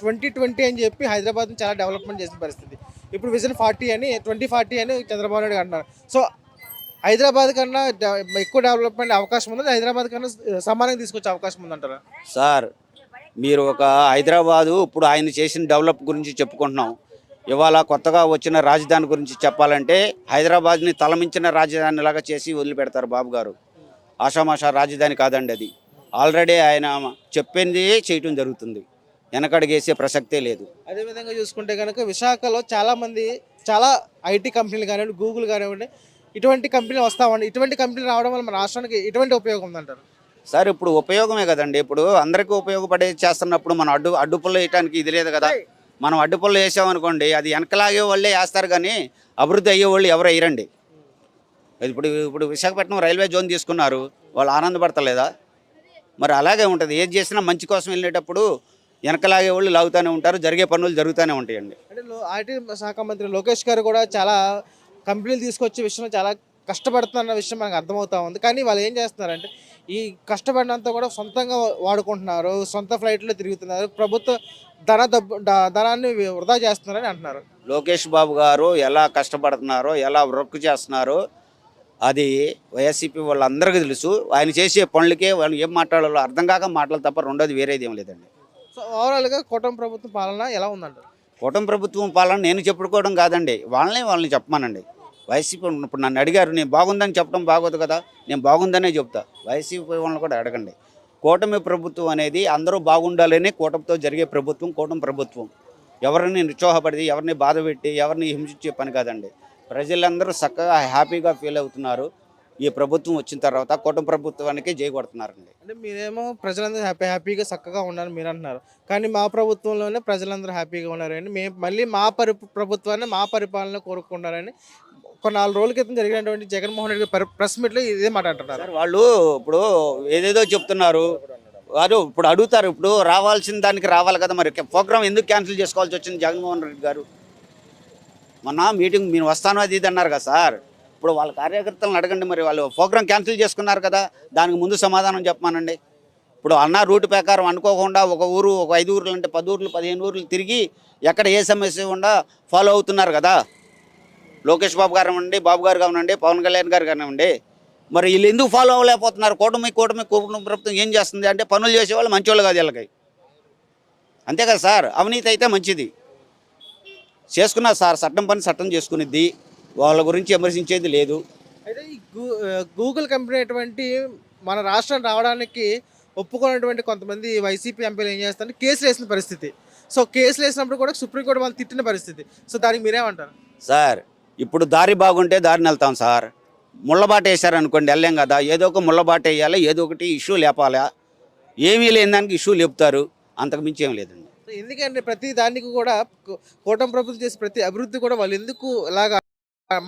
2020 అని చెప్పి హైదరాబాద్ని చాలా డెవలప్మెంట్ చేసిన పరిస్థితి. ఇప్పుడు విజన్ 40 అని 2040 అని చంద్రబాబు నాయుడు అంటున్నారు. సో హైదరాబాద్ కన్నా ఎక్కువ డెవలప్మెంట్ అవకాశం ఉంది. హైదరాబాద్ కన్నా సమానంగా తీసుకొచ్చే అవకాశం ఉందంటారా? సార్ మీరు ఒక హైదరాబాదు ఇప్పుడు ఆయన చేసిన డెవలప్ గురించి చెప్పుకుంటున్నాం. ఇవాళ కొత్తగా వచ్చిన రాజధాని గురించి చెప్పాలంటే హైదరాబాద్ని తలమించిన రాజధానిలాగా చేసి వదిలిపెడతారు బాబు గారు. ఆషామాషా రాజధాని కాదండి అది. ఆల్రెడీ ఆయన చెప్పింది చేయటం జరుగుతుంది. వెనకడిగేసే ప్రసక్తే లేదు. అదేవిధంగా చూసుకుంటే కనుక విశాఖలో చాలా ఐటీ కంపెనీలు కానివ్వండి, గూగుల్ కానివ్వండి, ఇటువంటి కంపెనీలు వస్తామండి. ఇటువంటి కంపెనీలు రావడం వల్ల మన రాష్ట్రానికి ఎటువంటి ఉపయోగం ఉందంటారు? సార్ ఇప్పుడు ఉపయోగమే కదండి. ఇప్పుడు అందరికీ ఉపయోగపడే చేస్తున్నప్పుడు మనం అడ్డుపుల్ల వేయడానికి ఇది లేదు కదా. మనం అడ్డుపుల్ల వేసామనుకోండి అది వెనకలాగే వాళ్ళే వేస్తారు, కానీ అభివృద్ధి అయ్యే వాళ్ళు ఎవరు వేయరండి. ఇప్పుడు ఇప్పుడు విశాఖపట్నం రైల్వే జోన్ తీసుకున్నారు, వాళ్ళు ఆనందపడతలేదా? మరి అలాగే ఉంటుంది. ఏది చేసినా మంచి కోసం వెళ్ళేటప్పుడు వెనకలాగే వాళ్ళు లాగుతూనే ఉంటారు, జరిగే పనులు జరుగుతూనే ఉంటాయండి. అంటే ఐటీ శాఖ మంత్రి లోకేష్ గారు కూడా చాలా కంపెనీలు తీసుకొచ్చే విషయంలో చాలా కష్టపడుతున్న విషయం మనకు అర్థమవుతా ఉంది. కానీ వాళ్ళు ఏం చేస్తున్నారంటే ఈ కష్టపడినంత కూడా సొంతంగా వాడుకుంటున్నారు, సొంత ఫ్లైట్లో తిరుగుతున్నారు, ప్రభుత్వ ధనాన్ని వృధా చేస్తున్నారని అంటున్నారు. లోకేష్ బాబు గారు ఎలా కష్టపడుతున్నారో, ఎలా వర్క్ చేస్తున్నారో అది వైఎస్సీపీ వాళ్ళందరికీ తెలుసు. ఆయన చేసే పనులకే వాళ్ళు ఏం మాట్లాడాలో అర్థం కాక మాటలు తప్ప రెండోది వేరేది ఏం లేదండి. సో ఓవరాల్గా కూటమి ప్రభుత్వం పాలన ఎలా ఉందంటారు? కూటమి ప్రభుత్వం పాలన నేను చెప్పుకోవడం కాదండి, వాళ్ళని చెప్పమానండి. వైసీపీ ఇప్పుడు నన్ను అడిగారు, నేను బాగుందని చెప్పడం బాగోదు కదా, నేను బాగుందనే చెప్తా. వైసీపీ వాళ్ళని కూడా అడగండి. కూటమి ప్రభుత్వం అనేది అందరూ బాగుండాలని కూటమితో జరిగే ప్రభుత్వం కూటమి ప్రభుత్వం. ఎవరిని నిరుత్సాహపడి, ఎవరిని బాధ పెట్టి, ఎవరిని హింసించే పని కాదండి. ప్రజలందరూ చక్కగా హ్యాపీగా ఫీల్ అవుతున్నారు. ఈ ప్రభుత్వం వచ్చిన తర్వాత కూటమి ప్రభుత్వానికి జై కొడుతున్నారండి. అంటే మీరేమో ప్రజలందరూ హ్యాపీగా చక్కగా ఉండాలని మీరు అంటున్నారు, కానీ మా ప్రభుత్వంలోనే ప్రజలందరూ హ్యాపీగా ఉన్నారని మేము మళ్ళీ మా ప్రభుత్వాన్ని మా పరిపాలన కోరుకుంటారని కొన్ని 4 రోజుల క్రితం జరిగినటువంటి జగన్మోహన్ రెడ్డి ప్రెస్ మీట్లో ఇదే మాట అంటున్నారు. వాళ్ళు ఇప్పుడు ఏదేదో చెప్తున్నారు. వారు ఇప్పుడు అడుగుతారు, ఇప్పుడు రావాల్సిన దానికి రావాలి కదా, మరి ప్రోగ్రామ్ ఎందుకు క్యాన్సిల్ చేసుకోవాల్సి వచ్చింది జగన్మోహన్ రెడ్డి గారు? మొన్న మీటింగ్ మీరు వస్తాను అది ఇది అన్నారు కదా సార్. ఇప్పుడు వాళ్ళ కార్యకర్తలను అడగండి, మరి వాళ్ళు ప్రోగ్రామ్ క్యాన్సిల్ చేసుకున్నారు కదా, దానికి ముందు సమాధానం చెప్పమానండి. ఇప్పుడు అన్న రూట్ ప్రకారం అనుకోకుండా ఒక ఊరు, ఒక 5 ఊర్లు అంటే 10 ఊర్లు 15 ఊర్లు తిరిగి ఎక్కడ ఏ సమస్య ఉండా ఫాలో అవుతున్నారు కదా. లోకేష్ బాబు గారు కానివ్వండి, బాబు గారు కానివ్వండి, పవన్ కళ్యాణ్ గారు కానివ్వండి. మరి వీళ్ళు ఎందుకు ఫాలో అవ్వలేకపోతున్నారు? కూటమి ప్రభుత్వం ఏం చేస్తుంది అంటే పనులు చేసేవాళ్ళు మంచివాళ్ళు కాదు వీళ్ళకి, అంతే కదా సార్. అవినీతి అయితే మంచిది చేసుకున్నారు సార్, చట్టం పని చట్టం చేసుకునిద్ది, వాళ్ళ గురించి విమర్శించేది లేదు. అయితే ఈ గూగుల్ కంపెనీ అటువంటి మన రాష్ట్రం రావడానికి ఒప్పుకున్నటువంటి కొంతమంది వైసీపీ ఎంపీలు ఏం చేస్తారంటే కేసులు వేసిన పరిస్థితి. సో కేసులు వేసినప్పుడు కూడా సుప్రీంకోర్టు వాళ్ళు తిట్టిన పరిస్థితి. సో దానికి మీరేమంటారు? సార్ ఇప్పుడు దారి బాగుంటే దారిని వెళ్తాం సార్. ముళ్ళబాట వేసారనుకోండి వెళ్ళాం కదా, ఏదో ఒక ముళ్ళబాట వేయాలి, ఏదో ఒకటి ఇష్యూ లేపాలా. ఏమీ లేని దానికి ఇష్యూ లేపుతారు, అంతకు మించి ఏం లేదండి. ఎందుకంటే ప్రతి దానికి కూడా కూటమి ప్రభుత్వం చేసే ప్రతి అభివృద్ధి కూడా వాళ్ళు ఎందుకు ఇలాగా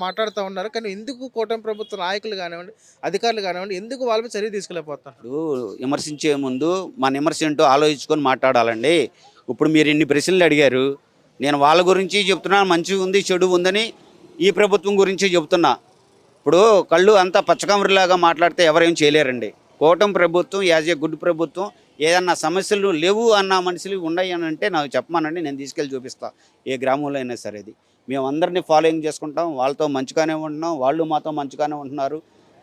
మాట్లాడుతూ ఉన్నారు, కానీ ఎందుకు కూటమి ప్రభుత్వ నాయకులు కానివ్వండి, అధికారులు కానివ్వండి, ఎందుకు వాళ్ళ మీద చర్య తీసుకెళ్ళిపోతున్నారు? ఇప్పుడు విమర్శించే ముందు మన విమర్శ ఏంటో ఆలోచించుకొని మాట్లాడాలండి. ఇప్పుడు మీరు ఇన్ని ప్రశ్నలు అడిగారు, నేను వాళ్ళ గురించి చెప్తున్నాను, మంచి ఉంది చెడు ఉందని ఈ ప్రభుత్వం గురించి చెబుతున్నా. ఇప్పుడు కళ్ళు అంతా పచ్చకమరిలాగా మాట్లాడితే ఎవరేం చేయలేరండి. కూటమి ప్రభుత్వం యాజ్ ఏ గుడ్ ప్రభుత్వం. ఏదన్నా సమస్యలు లేవు అన్న మనుషులు ఉన్నాయి అని అంటే నాకు చెప్పమానండి, నేను తీసుకెళ్ళి చూపిస్తాను ఏ గ్రామంలో అయినా సరే. అది మేము అందరినీ ఫాలోయింగ్ చేసుకుంటాం, వాళ్ళతో మంచిగానే ఉంటున్నాం, వాళ్ళు మాతో మంచిగానే ఉంటున్నారు.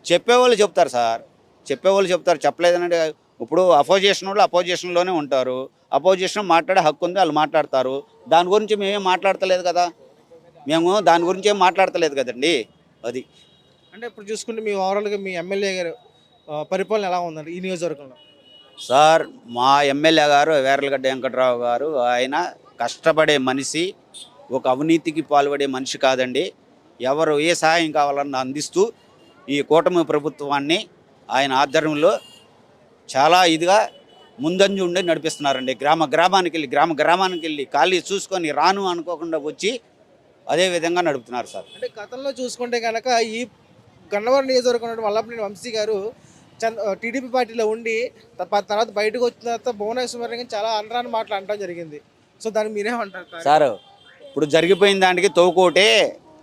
చెప్పేవాళ్ళు చెప్తారు సార్, చెప్పేవాళ్ళు చెప్తారు, చెప్పలేదనంటే ఇప్పుడు అపోజిషన్ వాళ్ళు అపోజిషన్లోనే ఉంటారు. అపోజిషన్ మాట్లాడే హక్కు ఉంది, వాళ్ళు మాట్లాడతారు. దాని గురించి మేమేం మాట్లాడతలేదు కదా, మేము దాని గురించి ఏం మాట్లాడతలేదు కదండి. అది అంటే ఇప్పుడు చూసుకుంటే మీ ఓవరాల్గా మీ ఎమ్మెల్యే గారు పరిపాలన ఎలా ఉందండి ఈ నియోజకవర్గంలో? సార్ మా ఎమ్మెల్యే గారు వేర్లగడ్డ వెంకట్రావు గారు ఆయన కష్టపడే మనిషి, ఒక అవినీతికి పాల్పడే మనిషి కాదండి. ఎవరు ఏ సహాయం కావాలన్నా అందిస్తూ ఈ కూటమి ప్రభుత్వాన్ని ఆయన ఆధ్వర్యంలో చాలా ఇదిగా ముందంజు ఉండి నడిపిస్తున్నారండి. గ్రామానికి వెళ్ళి ఖాళీ చూసుకొని రాను అనుకోకుండా వచ్చి అదే విధంగా నడుపుతున్నారు సార్. అంటే గతంలో చూసుకుంటే కనుక ఈ గన్నవరం నియోజకవర్గం వల్లభనేని వంశీ గారు టీడీపీ పార్టీలో ఉండి తర్వాత బయటకు వచ్చిన తర్వాత భువనేశ్వర్ చాలా అనరాని మాటలు అనడం జరిగింది. సో దానికి మీరేమంటారు సార్? ఇప్పుడు జరిగిపోయిన దానికి తోకోటే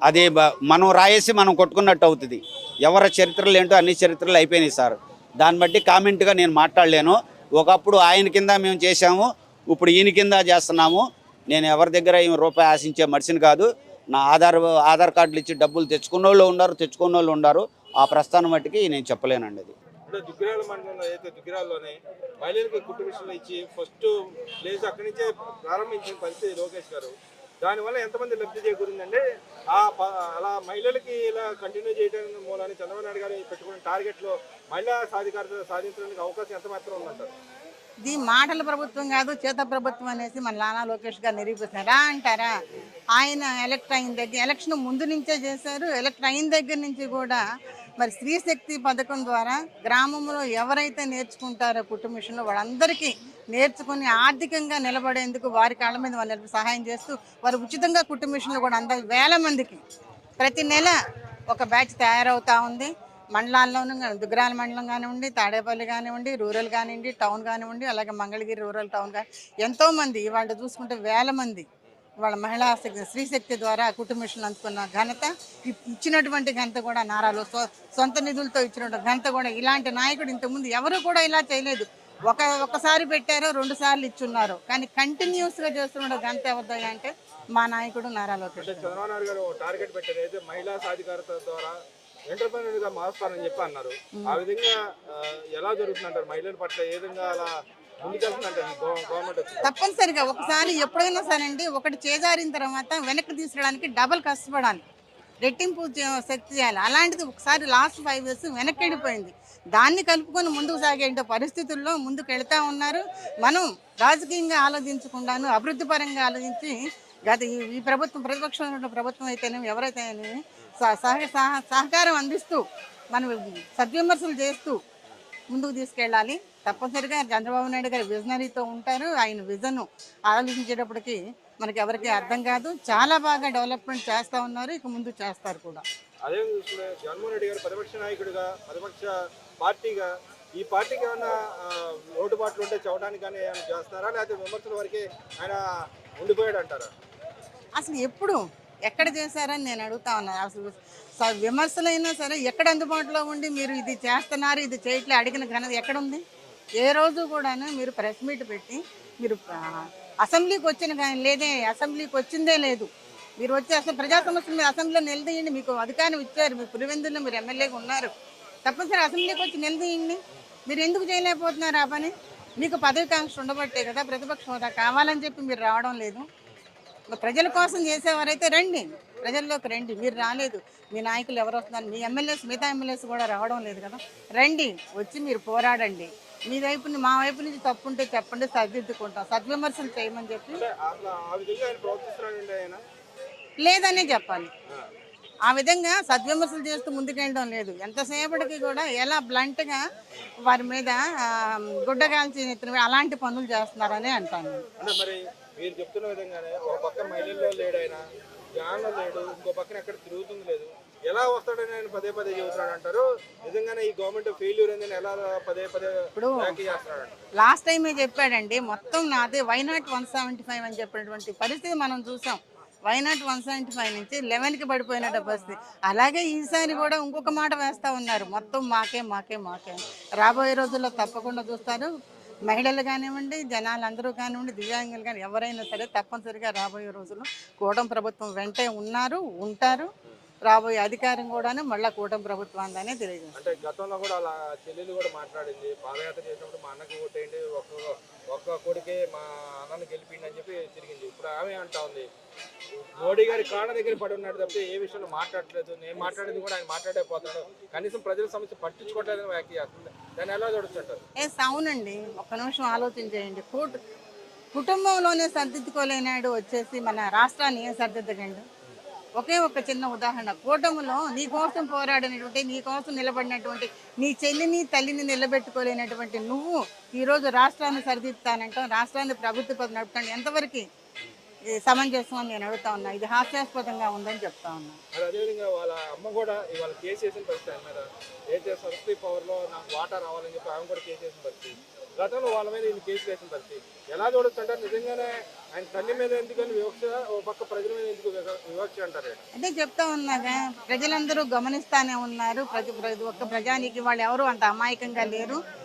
అది మనం రాయేసి మనం కొట్టుకున్నట్టు అవుతుంది. ఎవరి చరిత్రలు ఏంటో అన్ని చరిత్రలు అయిపోయినాయి సార్. దాన్ని బట్టి కామెంట్గా నేను మాట్లాడలేను. ఒకప్పుడు ఆయన కింద మేము చేసాము, ఇప్పుడు ఈయన కింద చేస్తున్నాము. నేను ఎవరి దగ్గర ఏమి రూపాయి ఆశించే మనిషిని కాదు. నా ఆధార్ కార్డులు ఇచ్చి డబ్బులు తెచ్చుకున్న వాళ్ళు ఉన్నారు, తెచ్చుకున్న వాళ్ళు ఉన్నారు. ఆ ప్రస్థానం మట్టికి నేను చెప్పలేనండి. అది అంటే దుగ్గిరాల మండలంలో అయితే దుగ్గిరాల్లోనే మహిళలకు కుట్టు మిషన్లు ఇచ్చి ఫస్ట్ ప్లేస్ అక్కడి నుంచే ప్రారంభించిన పరిస్థితి లోకేష్ గారు. దానివల్ల ఎంతమంది లబ్ధి చేకూరిందంటే అలా మహిళలకి ఇలా కంటిన్యూ చేయడం మూలాన్ని చంద్రబాబు నాయుడు గారు పెట్టుకున్న టార్గెట్లో మహిళా సాధికారత సాధించడానికి అవకాశం ఎంత మాత్రం ఉందంటారు? ఇది మాటల ప్రభుత్వం కాదు, చేత ప్రభుత్వం అనేసి మన నానా లోకేష్ గారు నిరూపిస్తున్నారా అంటారా? ఆయన ఎలక్ట్ అయిన దగ్గర, ఎలక్షన్ ముందు నుంచే చేశారు. ఎలక్ట్ అయిన దగ్గర నుంచి కూడా మరి స్త్రీ శక్తి పథకం ద్వారా గ్రామంలో ఎవరైతే నేర్చుకుంటారో కుట్టు మిషన్లో వాళ్ళందరికీ నేర్చుకుని ఆర్థికంగా నిలబడేందుకు వారి కాళ్ళ మీద వాళ్ళు సహాయం చేస్తూ వారు ఉచితంగా కుట్టు మిషన్లు కూడా వేల మందికి ప్రతి నెల ఒక బ్యాచ్ తయారవుతూ ఉంది. మండలాల్లోనూ దుగ్గరాల మండలం కానివ్వండి, తాడేపల్లి కానివ్వండి, రూరల్ కానివ్వండి, టౌన్ కానివ్వండి, అలాగే మంగళగిరి రూరల్ టౌన్ కానీ ఎంతోమంది ఇవాళ చూసుకుంటే వేల మంది వాళ్ళ మహిళా శక్తి స్త్రీ శక్తి ద్వారా కుటుంబ మిషన్లు అందుకున్న ఘనత, ఇచ్చినటువంటి ఘనత కూడా నారాలో సొంత నిధులతో ఇచ్చినటువంటి ఘనత కూడా ఇలాంటి నాయకుడు ఇంతకుముందు ఎవరు కూడా ఇలా చేయలేదు. ఒక్కసారి పెట్టారు, 2 సార్లు ఇచ్చున్నారు, కానీ కంటిన్యూస్గా చేస్తున్న ఘనత ఎవరిది అంటే మా నాయకుడు నారా లోకేష్. చంద్రబాబు నాయుడు గారు టార్గెట్ పెట్టారు, అయితే మహిళా సాధికారత ద్వారా ఎంటర్ప్రైనర్ గా మారుస్తారని చెప్పి అన్నారు. ఆ విధంగా ఎలా జరుగుతుందంటారు? మహిళల పట్ల ఏ విధంగా అలా తప్పనిసరిగా ఒకసారి ఎప్పుడైనా సరే అండి, ఒకటి చేజారిన తర్వాత వెనక్కి తీసుకురావడానికి డబల్ కష్టపడాలి, రెట్టింపు శక్తి చేయాలి. అలాంటిది ఒకసారి లాస్ట్ 5 years వెనక్కి వెళ్ళిపోయింది. దాన్ని కలుపుకొని ముందుకు సాగే పరిస్థితుల్లో ముందుకు వెళ్తా ఉన్నారు. మనం రాజకీయంగా ఆలోచించకుండాను అభివృద్ధి పరంగా ఆలోచించి గత ఈ ప్రభుత్వం, ప్రతిపక్షంలో ప్రభుత్వం అయితేనేమి ఎవరైతే సహకారం అందిస్తూ మనం సద్విమర్శలు చేస్తూ ముందుకు తీసుకెళ్ళాలి. తప్పనిసరిగా చంద్రబాబు నాయుడు గారు విజనరీతో ఉంటారు. ఆయన విజన్ ఆలోచించేటప్పటికి మనకి ఎవరికి అర్థం కాదు. చాలా బాగా డెవలప్మెంట్ చేస్తూ ఉన్నారు, ఇక ముందు చేస్తారు కూడా. అదే జగన్మోహన్ రెడ్డి గారు ప్రతిపక్ష నాయకుడిగా, ప్రతిపక్ష పార్టీగా ఈ పార్టీకి ఏమైనా లోటుబాట్లు ఉంటే చెప్పడానికి కానీ ఏమైనా చేస్తారా, లేకపోతే విమర్శల వరకే ఆయన ఉండిపోయాడు అంటారా? అసలు ఎప్పుడు ఎక్కడ చేశారని నేను అడుగుతా ఉన్నాను. అసలు విమర్శలైనా సరే ఎక్కడ అందుబాటులో ఉండి మీరు ఇది చేస్తున్నారు, ఇది చేయట్లే అడిగిన ఘనత ఎక్కడుంది? ఏ రోజు కూడా మీరు ప్రెస్ మీట్ పెట్టి మీరు అసెంబ్లీకి వచ్చిన కానీ లేదే, అసెంబ్లీకి వచ్చిందే లేదు. మీరు వచ్చి అసలు ప్రజా సమస్యలు మీరు అసెంబ్లీలో నిలదీయండి, మీకు అధికారం ఇచ్చారు, మీ పులివెందుల్లో మీరు ఎమ్మెల్యేగా ఉన్నారు, తప్పనిసరి అసెంబ్లీకి వచ్చి నిలదీయండి. మీరు ఎందుకు చేయలేకపోతున్నారు ఆ పని? మీకు పదవికాంక్ష ఉండబట్టే కదా ప్రతిపక్ష హోదా కావాలని చెప్పి మీరు రావడం లేదు. ప్రజల కోసం చేసేవారైతే రండి, ప్రజల్లోకి రండి. మీరు రాలేదు, మీ నాయకులు ఎవరు వస్తున్నారు, మీ ఎమ్మెల్యేస్, మిగతా ఎమ్మెల్యేస్ కూడా రావడం లేదు కదా. రండి, వచ్చి మీరు పోరాడండి. మీ వైపు మా వైపు నుంచి తప్పుంటే చెప్పండి, సరిదిద్దుకుంటాం, సద్విమర్శలు చేయమని చెప్పి లేదనే చెప్పాలి. ఆ విధంగా సద్విమర్శలు చేస్తూ ముందుకెళ్ళడం లేదు. ఎంతసేపటికి కూడా ఎలా బ్లంట్గా వారి మీద గుడ్డగాల్చి అలాంటి పనులు చేస్తున్నారని అంటాను. మీరు చెప్తున్న విధంగానే ఒక పక్క మహిళల్లో లేడు, ఆయన జనాల్లో లేడు, ఇంకో పక్కన ఎక్కడ తిరుగుతుంది లేదు. ఎలా వస్తాడని ఆయన పదే పదే చెబుతున్నాడు అంటారు. నిజంగానే ఈ గవర్నమెంట్ ఫెయిల్యూర్ అనేది ఎలా పదే పదే చేస్తున్నాడు? లాస్ట్ టైమే చెప్పాడండి, మొత్తం నాదే వైనాట్ 175 అని చెప్పినటువంటి పరిస్థితి మనం చూసాం. వైనాట్ 175 నుంచి 11కి పడిపోయినట్టు పరిస్థితి. అలాగే ఈసారి కూడా ఇంకొక మాట వేస్తూ ఉన్నారు, మొత్తం మాకే మాకే మాకే. రాబోయే రోజుల్లో తప్పకుండా చూస్తారు. మహిళలు కానివ్వండి, జనాలు అందరూ కానివ్వండి, దివ్యాంగులు కానీ ఎవరైనా సరే తప్పనిసరిగా రాబోయే రోజుల్లో కూటమి ప్రభుత్వం వెంటే ఉన్నారు, ఉంటారు. రాబోయే అధికారం కూడాను మళ్ళీ కూటమి ప్రభుత్వాన్ని తెలియజేస్తారు. అంటే గతంలో కూడా అలా చెల్లెలు కూడా మాట్లాడింది, పాదయాత్ర చేసినప్పుడు మా అన్నకి ఓటేయండి, ఒక్క కొడుకే మా అన్నను గెలిపిండి అని చెప్పి తిరిగింది. ఇప్పుడు ఆమె అంటా ఉంది, మోడీ గారి కాళ్ళ దగ్గర పడి ఉన్నాడు తప్పితే ఏ విషయంలో మాట్లాడలేదు, నేను మాట్లాడేది కూడా ఆయన మాట్లాడకపోతున్నాడు, కనీసం ప్రజల సమస్య పట్టించుకోవట్లేదని వ్యాఖ్య చేస్తుంది. దాన్ని ఎలా చూడొచ్చుంటారు? అవునండి, ఒక్క నిమిషం ఆలోచించేయండి. కుటుంబంలోనే సర్దిద్దుకోలేనాడు వచ్చేసి మన రాష్ట్రాన్ని ఏం సర్దిద్దగండు? ఒకే ఒక చిన్న ఉదాహరణ, కూటమిలో నీ కోసం పోరాడినటువంటి, నీ కోసం నిలబడినటువంటి నీ చెల్లిని తల్లిని నిలబెట్టుకోలేనటువంటి నువ్వు ఈరోజు రాష్ట్రాన్ని సరిదిద్దుతానంటాం, రాష్ట్రాన్ని ప్రభుత్వ పదవి నడుపుతాను, ఎంతవరకు సమంజసం అని నేను అడుగుతా ఉన్నా. ఇది హాస్యాస్పదంగా ఉందని చెప్తా ఉన్నా. అదేవిధంగా వాళ్ళ అమ్మ కూడా ఇవాళ కేసు వేసిన పరిస్థితి, ఆయన మీద ఏదైతే సరస్వతి పవర్లో నాకు వాటా రావాలని చెప్పి ఆమె కూడా కేసు వేసిన పరిస్థితి. గతంలో వాళ్ళ మీద ఈయన కేసు వేసిన పరిస్థితి. ఎలా చూడొచ్చు అంటారు? నిజంగానే ఆయన తల్లి మీద ఎందుకని వివక్ష, ఓ పక్క ప్రజల మీద ఎందుకు వివక్ష అంటారు? అదే చెప్తా ఉన్నాగా, ప్రజలందరూ గమనిస్తానే ఉన్నారు. ప్రతి ఒక్క ప్రజానికి వాళ్ళు ఎవరు అంత అమాయకంగా లేరు.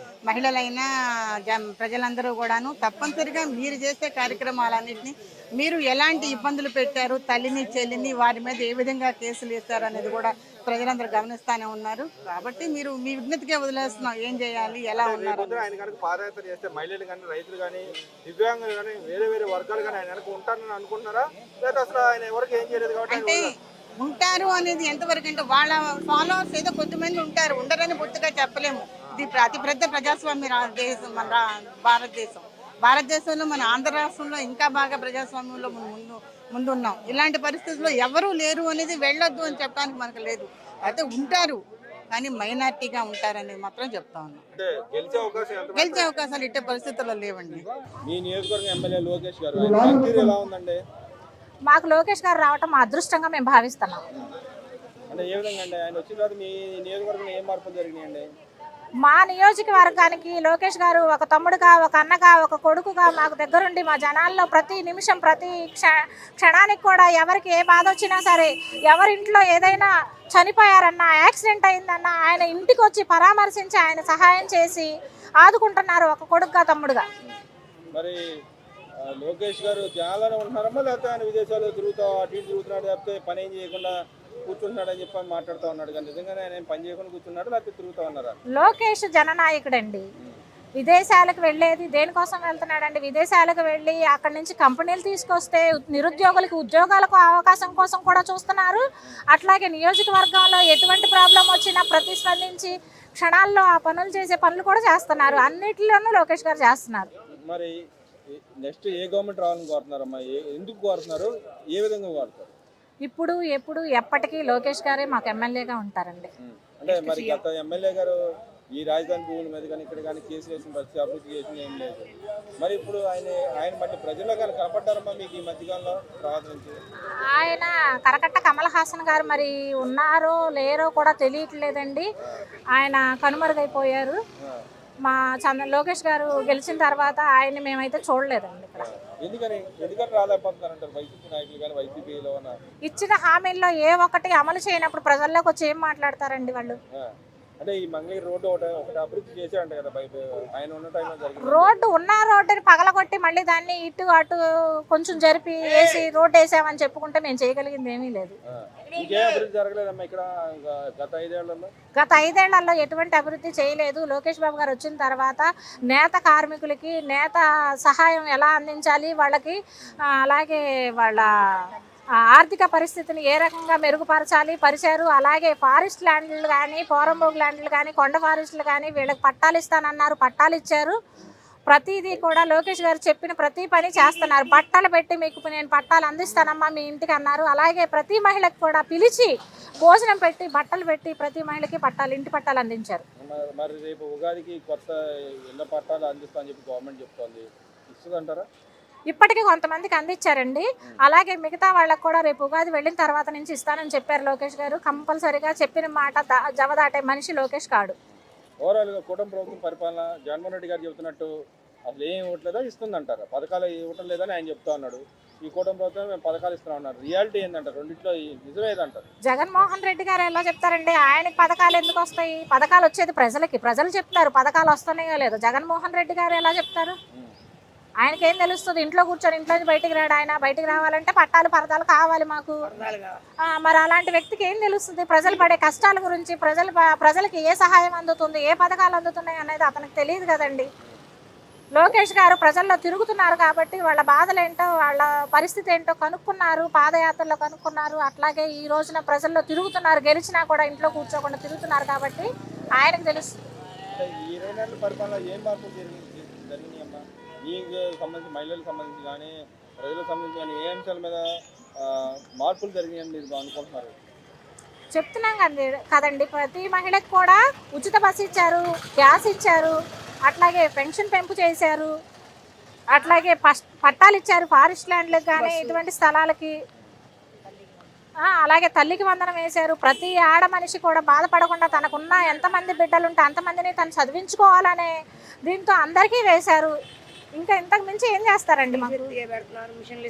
మహిళలైనా ప్రజలందరూ కూడాను తప్పనిసరిగా మీరు చేసే కార్యక్రమాలన్నింటినీ మీరు ఎలాంటి ఇబ్బందులు పెట్టారు, తల్లిని చెల్లిని వారి మీద ఏ విధంగా కేసులు వేస్తారు అనేది కూడా ప్రజలందరూ గమనిస్తూనే ఉన్నారు. కాబట్టి మీరు మీ విజ్ఞతకే వదిలేస్తున్నాం ఏం చేయాలి, ఎలా ఉన్నారు. ఆయన కనుక పాదయాత్ర చేస్తే మహిళలు కానీ, రైతులు కానీ, దివ్యాంగులు కానీ, వేరే వేరే వర్గాలు కానీ ఆయన కనుక ఉంటారని అనుకుంటున్నారా, లేదా అసలు ఆయన ఎవరికి ఏం చేయలేదు కాబట్టి అంటే ఉంటారు అనేది ఎంతవరకు అంటే వాళ్ళ ఫాలోవర్స్ ఏదో కొద్దిమంది ఉంటారు, ఉండరని పూర్తిగా చెప్పలేము. ఇది అతి పెద్ద ప్రజాస్వామ్య దేశం మన భారతదేశం. భారతదేశంలో మన ఆంధ్ర రాష్ట్రంలో ఇంకా బాగా ప్రజాస్వామ్యంలో ముందున్నాం. ఇలాంటి పరిస్థితుల్లో ఎవరు లేరు అనేది వెళ్ళొద్దు అని చెప్పడానికి మనకు లేదు. అయితే ఉంటారు కానీ మైనార్టీగా ఉంటారనేది మాత్రం చెప్తా ఉన్నాం. గెలిచే అవకాశాలు ఇట్టే పరిస్థితుల్లో లేవండి. మీ నియోజకవర్గం ఎమ్మెల్యే లోకేష్ గారు పనితీరు ఎలా ఉందండి? మాకు లోకేష్ గారు రావటం మా అదృష్టంగా మేము భావిస్తున్నాం. అంటే ఏ విధంగా అండి ఆయన వచ్చిన తర్వాత మీ నియోజకవర్గంలో ఏం మార్పులు జరిగినాయండి? మా నియోజకవర్గానికి లోకేష్ గారు ఒక తమ్ముడుగా, ఒక అన్నగా, ఒక కొడుకుగా మాకు దగ్గరుండి మా జనాల్లో ప్రతి నిమిషం ప్రతి క్షణానికి కూడా ఎవరికి ఏ బాధ వచ్చినా సరే, ఎవరింట్లో ఏదైనా చనిపోయారన్నా, యాక్సిడెంట్ అయిందన్నా ఆయన ఇంటికి వచ్చి పరామర్శించి ఆయన సహాయం చేసి ఆదుకుంటున్నారు ఒక కొడుకుగా, తమ్ముడుగా. మరి లోకేష్ గారు ధ్యానంలో ఉంటున్నారమ్మా, లేకపోతే ఆయన విదేశాల్లో తిరుగుతున్నాడు, లేకపోతే పని ఏం చేయకుండా కూర్చుంటున్నాడు అని చెప్పి మాట్లాడుతూ ఉన్నాడు, కానీ నిజంగానే ఆయన పని చేయకుండా కూర్చున్నాడు లేకపోతే తిరుగుతూ ఉన్నారా? లోకేష్ జననాయకుడండి. విదేశాలకు వెళ్ళేది దేనికోసం వెళ్తున్నాడండి? విదేశాలకు వెళ్ళి అక్కడి నుంచి కంపెనీలు తీసుకొస్తే నిరుద్యోగులకు ఉద్యోగాలకు అవకాశం కోసం కూడా చూస్తున్నారు. అట్లాగే నియోజకవర్గంలో ఎటువంటి ప్రాబ్లం వచ్చినా ప్రతిస్పందించి క్షణాల్లో ఆ పనులు చేసే పనులు కూడా చేస్తున్నారు. అన్నిటిలోనూ లోకేష్ గారు చేస్తున్నారు. మరి నెక్స్ట్ ఏ గవర్నమెంట్ రావాలని కోరుతున్నారమ్మా? ఎందుకు కోరుతున్నారు? ఏ విధంగా కోరుతారు? ఇప్పుడు ఎప్పుడు ఎప్పటికీ లోకేష్ గారే మాకు ఎమ్మెల్యేగా ఉంటారండి. అంటే మరి గత ఎమ్మెల్యే గారు ఈ రాజధాని భూముల మీద కానీ ఇక్కడ కానీ కేసులు వేసిన పరిస్థితి, అభివృద్ధి చేసిన ఏం లేదు. మరి ఇప్పుడు ఆయన మళ్ళీ ప్రజల్లో కానీ కనపడ్డారమ్మా మీకు ఈ మధ్యకాలంలో తర్వాత నుంచి? ఆయన కరకట్ట కమల్ హాసన్ గారు మరి ఉన్నారో లేరో కూడా తెలియట్లేదండి. ఆయన కనుమరుగైపోయారు. మా లోకేష్ గారు గెలిచిన తర్వాత ఆయన్ని మేమైతే చూడలేదండి ఇక్కడ. ఎందుకని రాలేకపోతున్నారంటారు వైసీపీ నాయకులు కానీ వైసీపీలో? ఇచ్చిన హామీల్లో ఏ ఒక్కటి అమలు చేయనప్పుడు ప్రజల్లోకి వచ్చి ఏం మాట్లాడతారండి వాళ్ళు? అంటే ఈ మంగళగిరి రోడ్డు ఒకటి అభివృద్ధి చేశారంట కదా బయట, ఆయన ఉన్న టైంలో జరిగింది. రోడ్డుని పగలగొట్టి మళ్ళీ దాన్ని ఇటు అటు కొంచెం జరిపి వేసి రోడ్డు వేసామని చెప్పుకుంటే మేము చేయగలిగింది ఏమీ లేదు. ఇంకేం అభివృద్ధి జరగలేదమ్మా ఇక్కడ గత 5 ఏళ్లలో? గత 5 ఏళ్లలో ఎటువంటి అభివృద్ధి చేయలేదు. లోకేష్ బాబు గారు వచ్చిన తర్వాత నేత కార్మికులకి నేత సహాయం ఎలా అందించాలి, వాళ్ళకి అలాగే వాళ్ళ ఆర్థిక పరిస్థితిని ఏ రకంగా పరిచారు. అలాగే ఫారెస్ట్ ల్యాండ్లు కానీ, పోరంబోగు ల్యాండ్లు కానీ, కొండ ఫారెస్టులు కానీ వీళ్ళకి పట్టాలు ఇస్తానన్నారు, పట్టాలు ఇచ్చారు. ప్రతిదీ కూడా లోకేష్ గారు చెప్పిన ప్రతి పని చేస్తున్నారు. బట్టలు పెట్టి మీకు నేను పట్టాలు అందిస్తానమ్మా మీ ఇంటికి అన్నారు. అలాగే ప్రతి మహిళకి కూడా పిలిచి భోజనం పెట్టి బట్టలు పెట్టి ప్రతి మహిళకి ఇంటి పట్టాలు అందించారు. మరి రేపు ఉగాదికి కొత్త ఇళ్ల పట్టాలు అందిస్తామని చెప్పి గవర్నమెంట్ చెప్తోంది, ఇస్తుందంటారా? ఇప్పటికీ కొంతమందికి అందించారండి. అలాగే మిగతా వాళ్ళకు కూడా రేపు ఉగాది వెళ్ళిన తర్వాత నుంచి ఇస్తానని చెప్పారు లోకేష్ గారు. కంపల్సరీగా చెప్పిన మాట జవదాటే మనిషి లోకేష్ కాడు. ఓవరాల్గా కూటమి ప్రభుత్వం పరిపాలన జగన్మోహన్ రెడ్డి గారు చెబుతున్నట్టు అసలు ఏం ఇవ్వట్లేదా, ఇస్తుందంటారా? పథకాలు ఇవ్వటం లేదని ఆయన చెప్తా ఉన్నాడు. ఈ కూటమి ప్రభుత్వం మేము పథకాలు ఇస్తున్నాం అన్నారు. రియాలిటీ ఏంటంటారు? రెండిట్లో నిజమేదంటారు? జగన్మోహన్ రెడ్డి గారు ఎలా చెప్తారండి? ఆయనకి పథకాలు ఎందుకు వస్తాయి? పథకాలు వచ్చేది ప్రజలకి. ప్రజలు చెప్తారు పథకాలు వస్తున్నాయో లేదో. జగన్మోహన్ రెడ్డి గారు ఎలా చెప్తారు? ఆయనకేం తెలుస్తుంది? ఇంట్లో కూర్చొని ఇంట్లో బయటికి రాడు. ఆయన బయటికి రావాలంటే పట్టాలు పరదాలు కావాలి మాకు. మరి అలాంటి వ్యక్తికి ఏం తెలుస్తుంది ప్రజలు పడే కష్టాల గురించి? ప్రజలకి ఏ సహాయం అందుతుంది, ఏ పథకాలు అందుతున్నాయి అనేది అతనికి తెలియదు కదండి. లోకేష్ గారు ప్రజల్లో తిరుగుతున్నారు కాబట్టి వాళ్ళ బాధలు ఏంటో, వాళ్ళ పరిస్థితి ఏంటో కనుక్కున్నారు, పాదయాత్రలో కనుక్కున్నారు. అట్లాగే ఈ రోజున ప్రజల్లో తిరుగుతున్నారు. గెలిచినా కూడా ఇంట్లో కూర్చోకుండా తిరుగుతున్నారు కాబట్టి ఆయనకు తెలుస్తుంది. ఈ 20 ఏళ్ల పరిపాలన ఏం మార్పులు జరిగినాయమ్మా? మీకు సంబంధించి మహిళలకు సంబంధించి కానీ ప్రజలకు సంబంధించి కానీ ఏ అంశాల మీద మార్పులు జరిగాయని మీరు అనుకుంటున్నారు? చెప్తున్నాం కదండి, ప్రతి మహిళకు కూడా ఉచిత బస్సు ఇచ్చారు, గ్యాస్ ఇచ్చారు, అట్లాగే పెన్షన్ పెంపు చేశారు, అట్లాగే పట్టాలు ఇచ్చారు ఫారెస్ట్ ల్యాండ్లకు కానీ ఇటువంటి స్థలాలకి. అలాగే తల్లికి వందనం వేశారు. ప్రతి ఆడ మనిషి కూడా బాధపడకుండా తనకున్న ఎంతమంది బిడ్డలుంటే అంతమందిని తను చదివించుకోవాలనే దీంతో అందరికీ వేశారు. ఇంకా ఇంతకు మించి ఏం చేస్తారండి? మాకు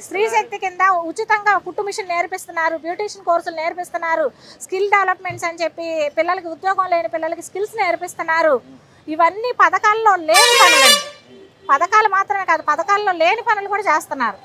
స్త్రీ శక్తి కింద ఉచితంగా కుట్టు మిషన్ నేర్పిస్తున్నారు, బ్యూటిషియన్ కోర్సులు నేర్పిస్తున్నారు, స్కిల్ డెవలప్మెంట్స్ అని చెప్పి పిల్లలకి ఉద్యోగం లేని పిల్లలకి స్కిల్స్ నేర్పిస్తున్నారు. ఇవన్నీ పథకాల్లో లేని పనులండి. పథకాలు మాత్రమే కాదు, పథకాల్లో లేని పనులు కూడా చేస్తున్నారు.